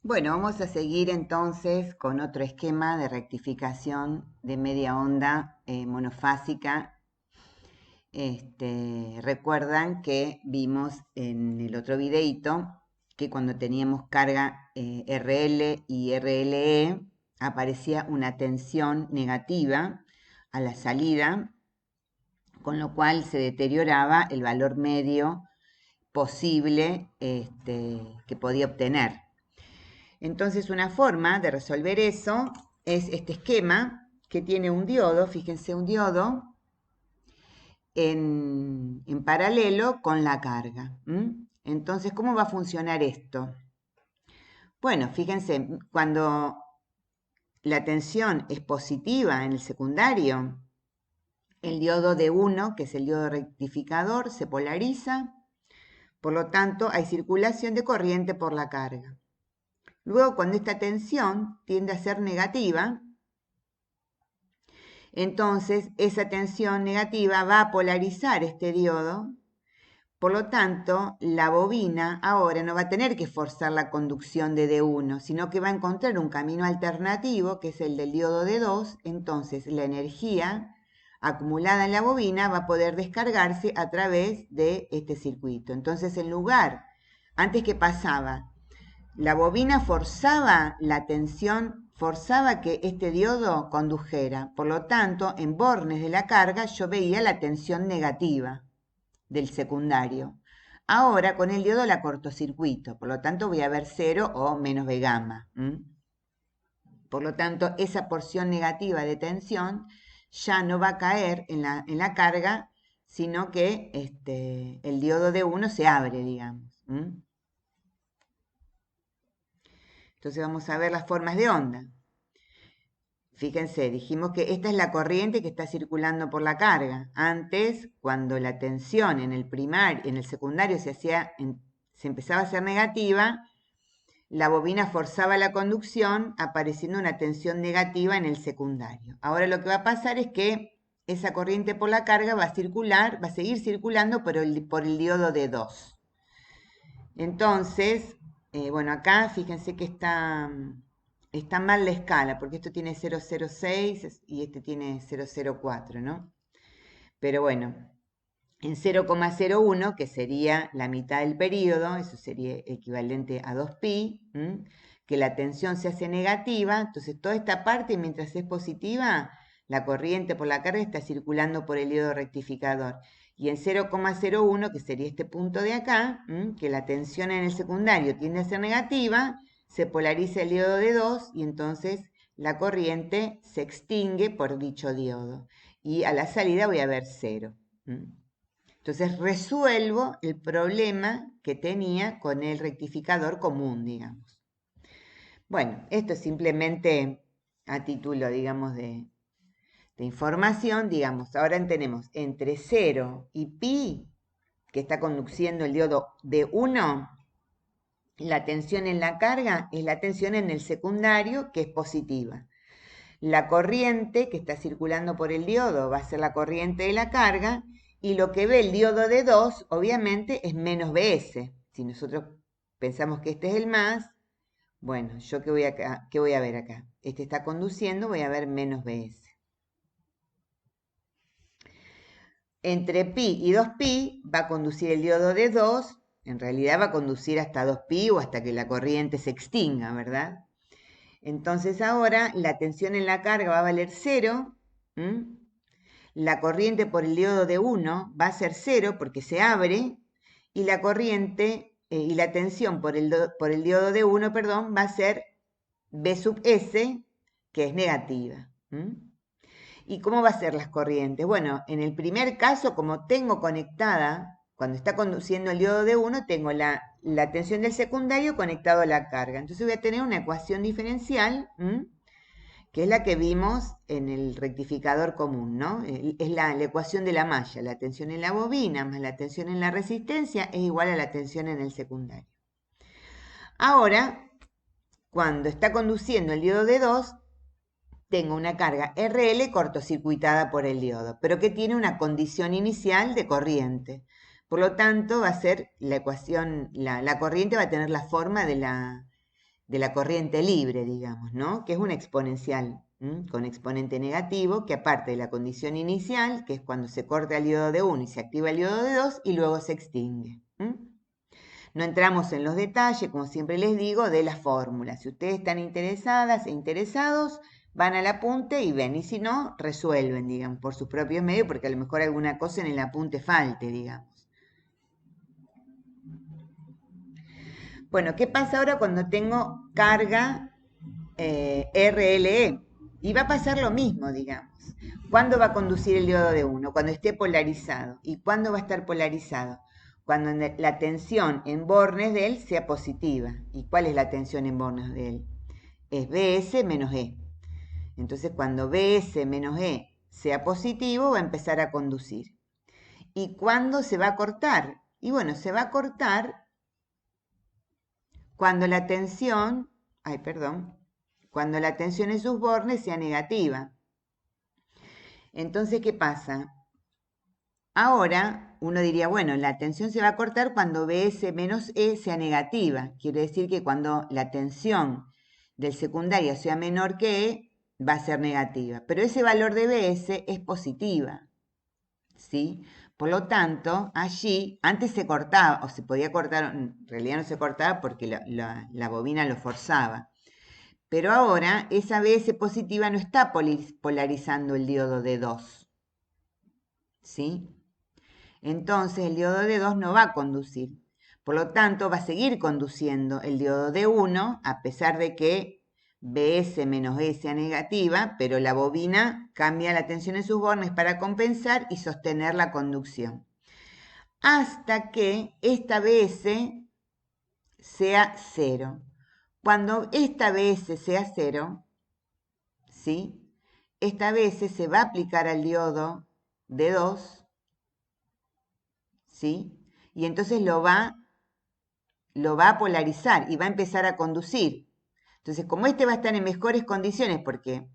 Bueno, vamos a seguir entonces con otro esquema de rectificación de media onda monofásica. Recuerdan que vimos en el otro videito que cuando teníamos carga RL y RLE aparecía una tensión negativa a la salida, con lo cual se deterioraba el valor medio posible que podía obtener. Entonces, una forma de resolver eso es este esquema que tiene un diodo, fíjense, un diodo en paralelo con la carga. Entonces, ¿cómo va a funcionar esto? Bueno, fíjense, cuando la tensión es positiva en el secundario, el diodo D1, que es el diodo rectificador, se polariza, por lo tanto hay circulación de corriente por la carga. Luego, cuando esta tensión tiende a ser negativa, entonces esa tensión negativa va a polarizar este diodo, por lo tanto la bobina ahora no va a tener que forzar la conducción de D1, sino que va a encontrar un camino alternativo que es el del diodo D2, entonces la energía acumulada en la bobina va a poder descargarse a través de este circuito. Entonces en lugar, antes que pasaba, la bobina forzaba la tensión, forzaba que este diodo condujera. Por lo tanto, en bornes de la carga yo veía la tensión negativa del secundario. Ahora con el diodo la cortocircuito, por lo tanto voy a ver 0 o menos B gamma. Por lo tanto, esa porción negativa de tensión ya no va a caer en la carga, sino que el diodo D1 se abre, digamos. Entonces vamos a ver las formas de onda. Fíjense, dijimos que esta es la corriente que está circulando por la carga. Antes, cuando la tensión en el secundario se empezaba a hacer negativa, la bobina forzaba la conducción apareciendo una tensión negativa en el secundario. Ahora lo que va a pasar es que esa corriente por la carga va a seguir circulando por el diodo D2. Entonces, bueno, acá fíjense que está mal la escala, porque esto tiene 0,06 y este tiene 0,04, ¿no? Pero bueno, en 0,01, que sería la mitad del periodo, eso sería equivalente a 2pi, que la tensión se hace negativa, entonces toda esta parte, mientras es positiva, la corriente por la carga está circulando por el diodo rectificador. Y en 0,01, que sería este punto de acá, que la tensión en el secundario tiende a ser negativa, se polariza el diodo de 2 y entonces la corriente se extingue por dicho diodo. Y a la salida voy a ver 0. Entonces resuelvo el problema que tenía con el rectificador común, digamos. Bueno, esto es simplemente a título, digamos, de información, digamos. Ahora tenemos entre 0 y pi, que está conduciendo el diodo de 1, la tensión en la carga es la tensión en el secundario, que es positiva. La corriente que está circulando por el diodo va a ser la corriente de la carga, y lo que ve el diodo de 2, obviamente, es menos Bs. Si nosotros pensamos que este es el más, bueno, ¿yo qué voy a ver acá? Este está conduciendo, voy a ver menos Bs. Entre pi y 2pi va a conducir el diodo de 2, en realidad va a conducir hasta 2pi o hasta que la corriente se extinga, ¿verdad? Entonces ahora la tensión en la carga va a valer 0, la corriente por el diodo de 1 va a ser 0 porque se abre, y la corriente y la tensión por el diodo de 1, perdón, va a ser B sub S, que es negativa. ¿Y cómo va a ser las corrientes? Bueno, en el primer caso, como tengo conectada, cuando está conduciendo el diodo de 1, tengo la tensión del secundario conectado a la carga. Entonces voy a tener una ecuación diferencial, que es la que vimos en el rectificador común, ¿no? Es la ecuación de la malla. La tensión en la bobina más la tensión en la resistencia es igual a la tensión en el secundario. Ahora, cuando está conduciendo el diodo de 2, tengo una carga RL cortocircuitada por el diodo, pero que tiene una condición inicial de corriente. Por lo tanto, va a ser la ecuación, la corriente va a tener la forma de de la corriente libre, digamos, ¿no? Que es una exponencial, con exponente negativo, que aparte de la condición inicial, que es cuando se corta el diodo de 1 y se activa el diodo de 2, y luego se extingue. No entramos en los detalles, como siempre les digo, de la fórmula. Si ustedes están interesadas e interesados, van al apunte y ven, y si no, resuelven, digamos, por sus propios medios, porque a lo mejor alguna cosa en el apunte falte, digamos. Bueno, ¿qué pasa ahora cuando tengo carga RLE? Y va a pasar lo mismo, digamos. ¿Cuándo va a conducir el diodo de 1? Cuando esté polarizado. ¿Y cuándo va a estar polarizado? Cuando la tensión en bornes de él sea positiva. ¿Y cuál es la tensión en bornes de él? Es BS menos E. Entonces, cuando BS menos E sea positivo, va a empezar a conducir. ¿Y cuándo se va a cortar? Y bueno, se va a cortar cuando la tensión, cuando la tensión en sus bornes sea negativa. Entonces, ¿qué pasa? Ahora uno diría, bueno, la tensión se va a cortar cuando BS menos E sea negativa. Quiere decir que cuando la tensión del secundario sea menor que E, va a ser negativa. Pero ese valor de BS es positiva, ¿sí? Por lo tanto, allí, antes se cortaba, o se podía cortar, en realidad no se cortaba porque la bobina lo forzaba. Pero ahora esa BS positiva no está polarizando el diodo de 2, ¿sí? Entonces el diodo de 2 no va a conducir. Por lo tanto, va a seguir conduciendo el diodo de 1, a pesar de que BS menos E sea negativa, pero la bobina cambia la tensión en sus bornes para compensar y sostener la conducción. Hasta que esta BS sea 0. Cuando esta BS sea 0, ¿sí? Esta BS se va a aplicar al diodo de 2, ¿sí? Y entonces lo va a polarizar y va a empezar a conducir. Entonces, como este va a estar en mejores condiciones, porque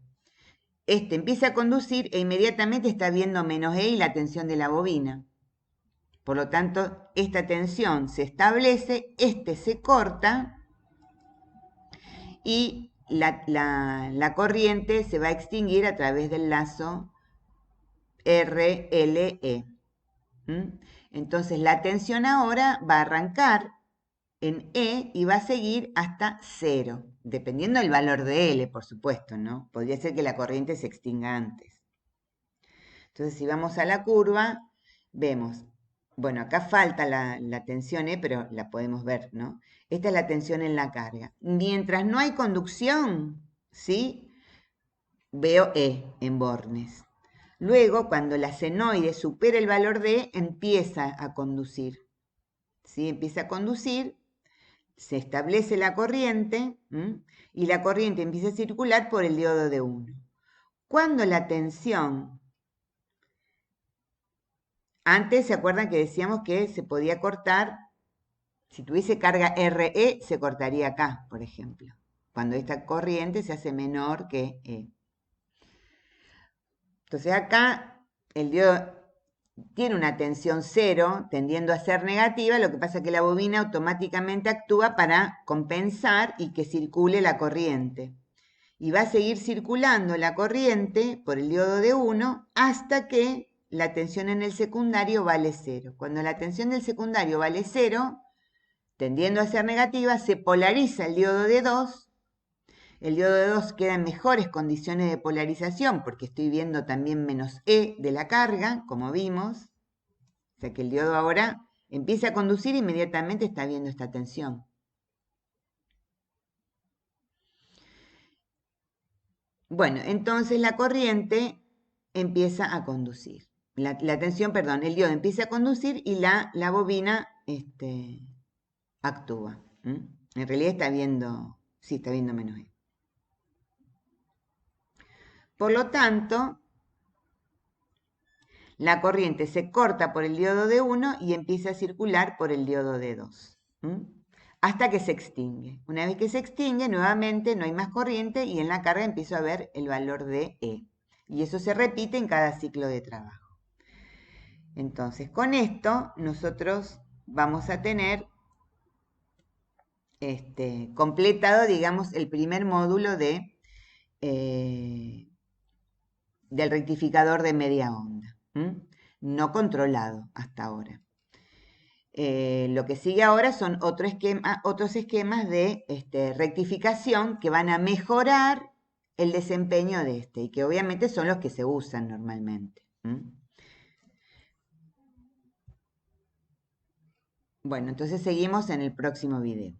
este empieza a conducir e inmediatamente está viendo menos E y la tensión de la bobina. Por lo tanto, esta tensión se establece, este se corta y la corriente se va a extinguir a través del lazo RLE. Entonces, la tensión ahora va a arrancar en E y va a seguir hasta 0, dependiendo del valor de L, por supuesto, ¿no? Podría ser que la corriente se extinga antes. Entonces, si vamos a la curva, vemos, bueno, acá falta la tensión E, pero la podemos ver, ¿no? Esta es la tensión en la carga. Mientras no hay conducción, ¿sí? Veo E en bornes. Luego, cuando la senoide supera el valor de E, empieza a conducir, ¿sí? Empieza a conducir, se establece la corriente y la corriente empieza a circular por el diodo de 1. Cuando la tensión, antes se acuerdan que decíamos que se podía cortar, si tuviese carga RE se cortaría acá, por ejemplo, cuando esta corriente se hace menor que E. Entonces acá el diodo tiene una tensión 0 tendiendo a ser negativa, lo que pasa es que la bobina automáticamente actúa para compensar y que circule la corriente. Y va a seguir circulando la corriente por el diodo de 1 hasta que la tensión en el secundario vale 0. Cuando la tensión del secundario vale 0, tendiendo a ser negativa, se polariza el diodo de 2. El diodo de 2 queda en mejores condiciones de polarización porque estoy viendo también menos E de la carga, como vimos. O sea que el diodo ahora empieza a conducir e inmediatamente está viendo esta tensión. Bueno, entonces la corriente empieza a conducir. El diodo empieza a conducir y la bobina actúa. En realidad está viendo menos E. Por lo tanto, la corriente se corta por el diodo de 1 y empieza a circular por el diodo de 2. Hasta que se extingue. Una vez que se extingue, nuevamente no hay más corriente y en la carga empiezo a ver el valor de E. Y eso se repite en cada ciclo de trabajo. Entonces, con esto nosotros vamos a tener completado, digamos, el primer módulo del rectificador de media onda, no controlado hasta ahora. Lo que sigue ahora son otros esquemas de rectificación que van a mejorar el desempeño de y que obviamente son los que se usan normalmente. Bueno, entonces seguimos en el próximo video.